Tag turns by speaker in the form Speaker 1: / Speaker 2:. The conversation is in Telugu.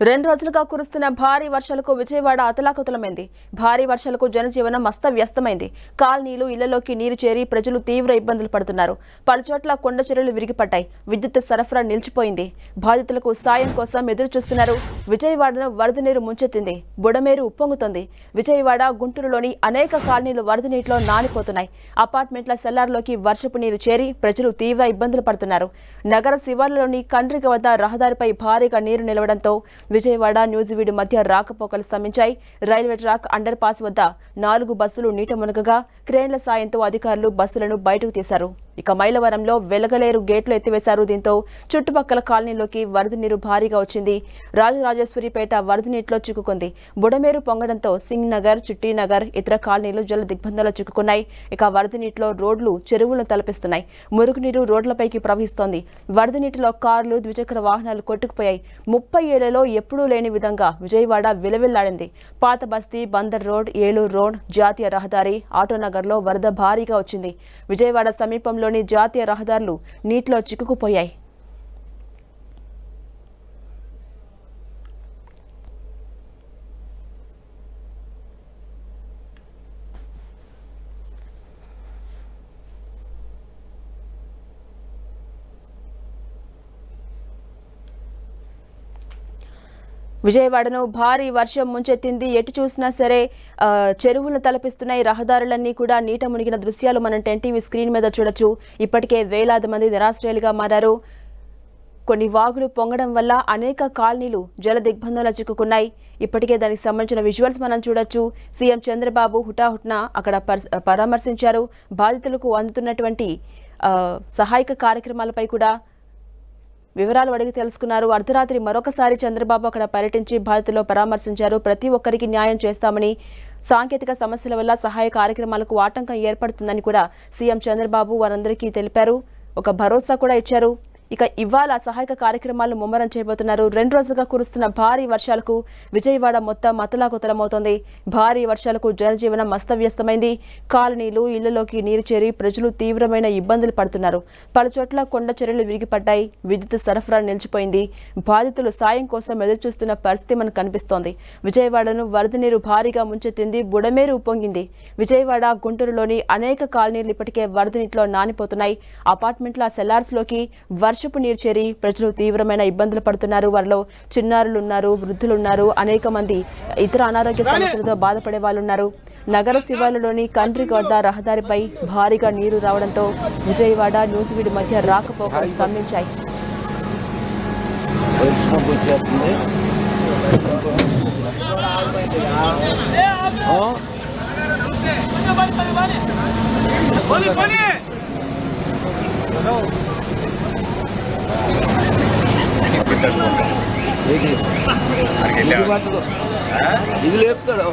Speaker 1: రెండు రోజులుగా కురుస్తున్న భారీ వర్షాలకు విజయవాడ అతలాకుతలమైంది. భారీ వర్షాలకు జనజీవనం అస్తవ్యస్తమైంది. కాలనీలు, ఇళ్లలోకి నీరు చేరి ప్రజలు తీవ్ర ఇబ్బందులు పడుతున్నారు. పలుచోట్ల కొండ చర్యలు విరిగిపడ్డాయి. విద్యుత్ సరఫరా నిలిచిపోయింది. బాధితులకు సాయం కోసం ఎదురు చూస్తున్నారు. విజయవాడను వరద నీరు ముంచెత్తింది. బుడమేరు ఉప్పొంగుతోంది. విజయవాడ, గుంటూరులోని అనేక కాలనీలు వరద నీటిలో నానిపోతున్నాయి. అపార్ట్మెంట్ల సెల్లార్లోకి వర్షపు నీరు చేరి ప్రజలు తీవ్ర ఇబ్బందులు పడుతున్నారు. నగర శివార్లలోని కండ్రిక వద్ద రహదారిపై భారీగా నీరు నిలవడంతో విజయవాడ, న్యూజివీడు మధ్య రాకపోకలు స్తంభించాయి. రైల్వే ట్రాక్ అండర్ పాస్ వద్ద 4 బస్సులు నీట మునగగా క్రేన్ల సాయంతో అధికారులు బస్సులను బయటకు తీశారు. ఇక మైలవరంలో వెలగలేరు గేట్లు ఎత్తివేశారు. దీంతో చుట్టుపక్కల కాలనీలోకి వరద నీరు భారీగా వచ్చింది. రాజరాజేశ్వరిపేట వరద నీటిలో చిక్కుకుంది. బుడమేరు పొంగడంతో సింగ్ నగర్, చిట్టి నగర్, ఇతర కాలనీలు జల దిగ్బంధంలో చిక్కుకున్నాయి. ఇక వరద నీటిలో రోడ్లు, చెరువులను తలపిస్తున్నాయి. మురుగునీరు రోడ్లపైకి ప్రవహిస్తోంది. వరద నీటిలో కార్లు, ద్విచక్ర వాహనాలు కొట్టుకుపోయాయి. 30 ఏళ్లలో ఎప్పుడూ లేని విధంగా విజయవాడ విలవిల్లాడింది. పాత బస్తీ, బందర్ రోడ్, ఏలూరు రోడ్, జాతీయ రహదారి, ఆటోనగర్లో వరద భారీగా వచ్చింది. విజయవాడ సమీపంలోని జాతీయ రహదారులు నీటిలో చిక్కుకుపోయాయి. విజయవాడను భారీ వర్షం ముంచెత్తింది. ఎటు చూసినా సరే చెరువులను తలపిస్తున్నాయి. రహదారులన్నీ కూడా నీట మునిగిన దృశ్యాలు మనం టీవీ స్క్రీన్ మీద చూడొచ్చు. ఇప్పటికే వేలాది మంది నిరాశ్రయాలుగా మారారు. కొన్ని వాగులు పొంగడం వల్ల అనేక కాలనీలు జల దిగ్బంధంలో చిక్కుకున్నాయి. ఇప్పటికే దానికి సంబంధించిన విజువల్స్ మనం చూడొచ్చు. సీఎం చంద్రబాబు హుటాహుటిన అక్కడ పరామర్శించారు. బాధితులకు అందుతున్నటువంటి సహాయక కార్యక్రమాలపై కూడా వివరాలు అడిగి తెలుసుకున్నారు. అర్ధరాత్రి మరొకసారి చంద్రబాబు అక్కడ పర్యటించి బాధితుల్లో పరామర్శించారు. ప్రతి ఒక్కరికి న్యాయం చేస్తామని, సాంకేతిక సమస్యల వల్ల సహాయ కార్యక్రమాలకు ఆటంకం ఏర్పడుతుందని కూడా సీఎం చంద్రబాబు వారందరికీ తెలిపారు. ఒక భరోసా కూడా ఇచ్చారు. ఇక ఇవాళ సహాయక కార్యక్రమాలను ముమ్మరం చేయబోతున్నారు. 2 రోజులుగా కురుస్తున్న భారీ వర్షాలకు విజయవాడ మొత్తం అతలాకుతలమవుతోంది. భారీ వర్షాలకు జనజీవనం అస్తవ్యస్తమైంది. కాలనీలు, ఇళ్లలోకి నీరు చేరి ప్రజలు తీవ్రమైన ఇబ్బందులు పడుతున్నారు. పలుచోట్ల కొండ చర్యలు విరిగిపడ్డాయి. విద్యుత్ సరఫరా నిలిచిపోయింది. బాధితులు సాయం కోసం ఎదురుచూస్తున్న పరిస్థితి మనకు కనిపిస్తోంది. విజయవాడను వరద నీరు భారీగా ముంచెత్తింది. బుడమేరు ఉప్పొంగింది. విజయవాడ, గుంటూరులోని అనేక కాలనీలు ఇప్పటికే వరద నీటిలో నానిపోతున్నాయి. అపార్ట్మెంట్ల సెల్లార్స్లోకి వర్షపు నీరు చేరి ప్రజలు తీవ్రమైన ఇబ్బందులు పడుతున్నారు. వారిలో చిన్నారులు ఉన్నారు, వృద్ధులున్నారు, అనేక మంది ఇతర అనారోగ్య సమస్యలతో బాధపడే వాళ్ళు ఉన్నారు. నగర శివార్లలోని కండ్రిక వద్ద రహదారిపై భారీగా నీరు రావడంతో విజయవాడ, న్యూజివీడు మధ్య రాకపోకలు స్తంభించాయి.
Speaker 2: ఇది లేపుతాడు.